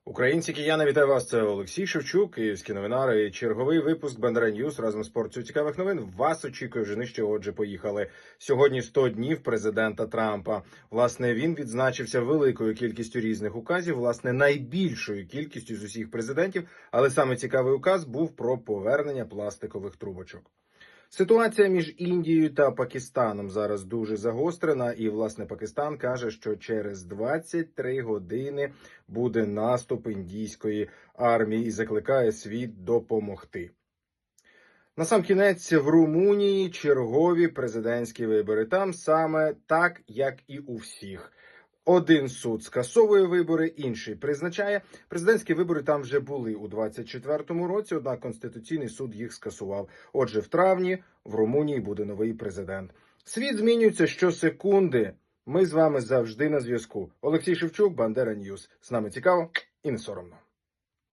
Українці, кияни, вітаю вас. Це Олексій Шевчук, київські новинари. Черговий випуск Бандера Ньюс разом з порцією цікавих новин. Вас очікує вже нижче. Отже, поїхали. Сьогодні 100 днів президента Трампа. Власне, він відзначився великою кількістю різних указів, власне, найбільшою кількістю з усіх президентів. Але саме цікавий указ був про повернення пластикових трубочок. Ситуація між Індією та Пакистаном зараз дуже загострена, і, власне, Пакистан каже, що через 23 години буде наступ індійської армії і закликає світ допомогти. Насамкінець в Румунії чергові президентські вибори. Там саме так, як і у всіх. Один суд скасовує вибори, інший призначає. Президентські вибори там вже були у 24-му році, однак Конституційний суд їх скасував. Отже, в травні в Румунії буде новий президент. Світ змінюється щосекунди. Ми з вами завжди на зв'язку. Олексій Шевчук, Бандера Ньюс. З нами цікаво і не соромно.